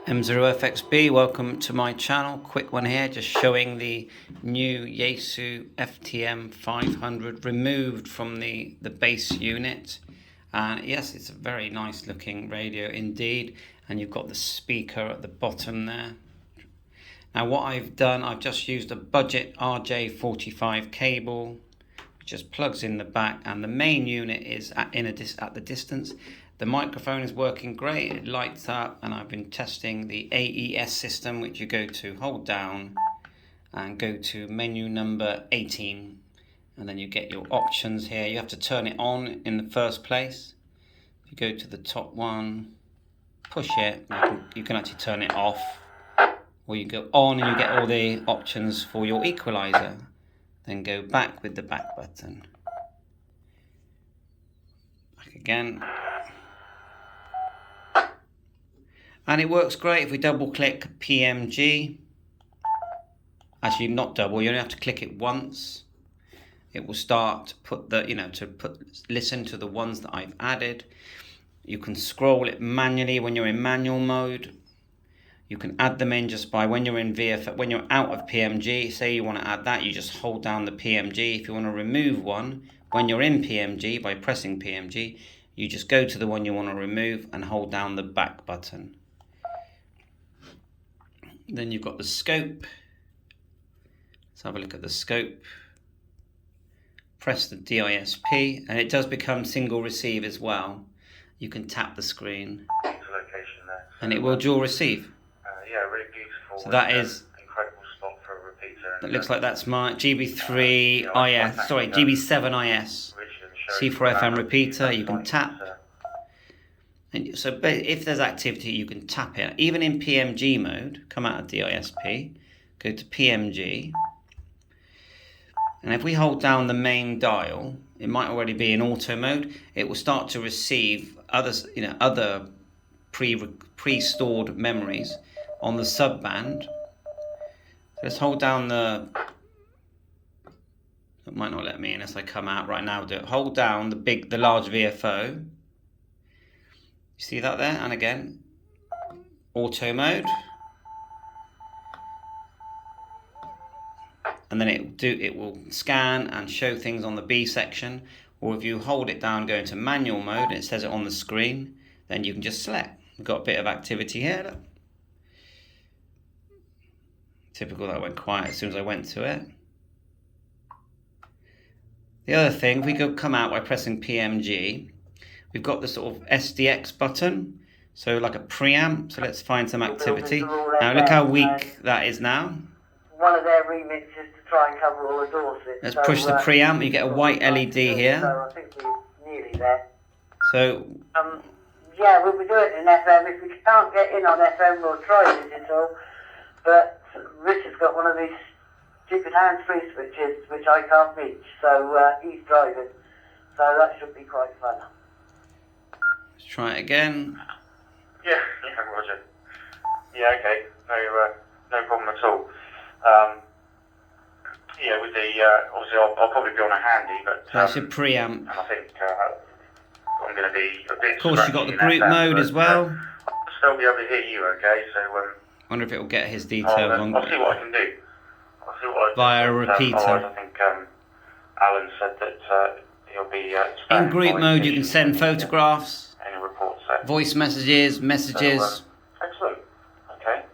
M0FXB, welcome to my channel. Quick one here, just showing the new Yaesu FTM500 removed from the base unit. And yes, it's a very nice looking radio indeed, and you've got the speaker at the bottom there. Now what I've done, I've just used a budget RJ45 cable, which just plugs in the back, and the main unit is at the distance. The microphone is working great, it lights up, and I've been testing the AES system, which you go to, hold down and go to menu number 18, and then you get your options here. You have to turn it on in the first place. If you go to the top one, push it, you can actually turn it off, or you go on and you get all the options for your equalizer. Then go back with the back button. Back again. And it works great. If we double click PMG, actually not double, you only have to click it once. It will start to put the, listen to the ones that I've added. You can scroll it manually when you're in manual mode. You can add them in just by when you're in VFX, when you're out of PMG, say you want to add that, you just hold down the PMG. If you want to remove one, when you're in PMG, by pressing PMG, you just go to the one you want to remove and hold down the back button. Then you've got the scope. Let's have a look at the scope. Press the DISP, and it does become single receive as well. You can tap the screen, and it will dual receive. Yeah, really beautiful. So that is incredible spot for a repeater. That looks like that's my GB3 IS, sorry, GB7 IS C4FM repeater. You can tap. And so if there's activity, you can tap it. Even in PMG mode, come out of DISP, go to PMG. And if we hold down the main dial, it might already be in auto mode. It will start to receive other pre-stored memories on the subband. So let's hold down the, it might not let me in as I come out right now. Do it. Hold down the large VFO. You see that there? And again, auto mode. And then it will scan and show things on the B section. Or if you hold it down, go into manual mode, and it says it on the screen, then you can just select. We've got a bit of activity here. Look. Typical that I went quiet as soon as I went to it. The other thing, we could come out by pressing PMG. We've got the sort of SDX button, so like a preamp. So let's find some activity. Now look how weak that is now. One of their remits is to try and cover all the Dorset. Let's push the preamp. You get a white LED here. So I think we're nearly there. So yeah, we'll be doing it in FM. If we can't get in on FM, we'll try digital. But Richard's got one of these stupid hands-free switches which I can't reach, so he's driving. So that should be quite fun. Let's try it again. Yeah, Roger. Yeah, okay. No problem at all. Yeah, with the obviously I'll probably be on a handy, but So that's your preamp. and I think I'm going to be a bit. Of course, you've got the scratchy in group FM, mode but, as well. I'll still be able to hear you, okay? So Wonder if it will get his details on I'll see what I can do. I'll see what I can via a do. repeater. Otherwise, I think Alan said that he'll be. In group mode, you can send photographs, Any reports. voice messages. So, excellent. Okay.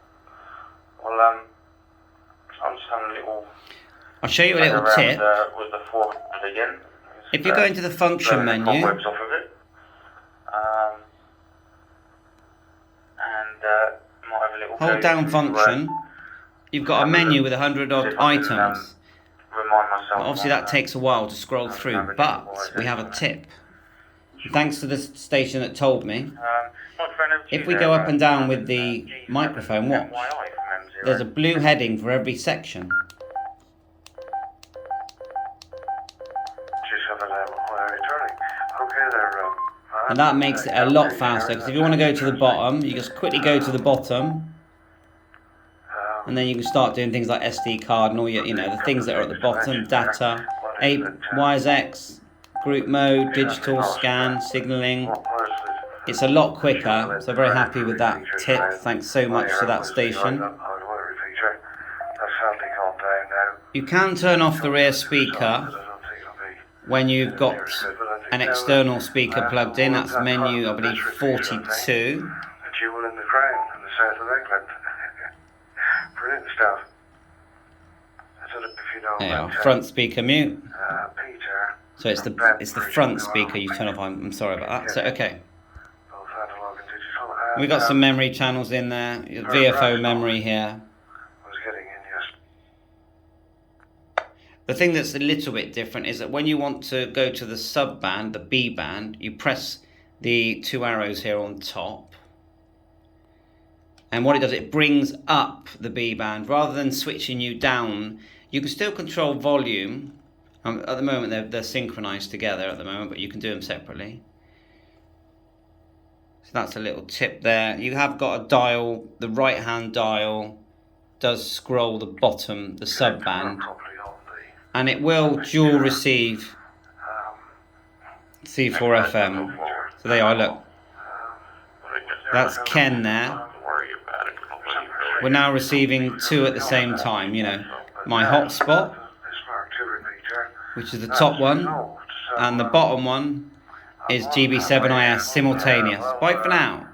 Well, I'm just having a little. I'll show you a little around, tip. With the 400 again. If you go into the function blowing the menu, cobwebs off of it. Might have a little hold go down to, function. You've got a menu with 100 see odd if I can, items. remind myself. Obviously that takes a while to scroll through, but we have a tip. Thanks to the station that told me. If we go up and down with the microphone, watch. There's a blue heading for every section. And that makes it a lot faster, because if you want to go to the bottom, you just quickly go to the bottom, and then you can start doing things like SD card and all your, the things that are at the bottom, data, WiseX, group mode, digital, scan, signaling, It's a lot quicker, so very happy with that tip. Thanks so much to that station. You can turn off the rear speaker when you've got an external speaker plugged in. That's menu, I believe, 42. A jewel in the crown in the south of England. Brilliant stuff. I don't know if you know There you are, about front speaker mute. Peter. So it's the front speaker you turn off. I'm sorry about that. So okay. Both analog and digital. We've got some memory channels in there. VFO memory here. I was getting in, yes. The thing that's a little bit different is that when you want to go to the sub band, the B band, you press the 2 arrows here on top. And what it does, it brings up the B band. Rather than switching you down, you can still control volume. At the moment, they're synchronized together at the moment, but you can do them separately. So that's a little tip there. You have got a dial, the right-hand dial does scroll the bottom, the sub band. And it will dual receive C4 FM. So there you are, look. That's Ken there. We're now receiving 2 at the same time, you know. My hotspot, which is the top one, and the bottom one is GB7IS simultaneous. Bye for now.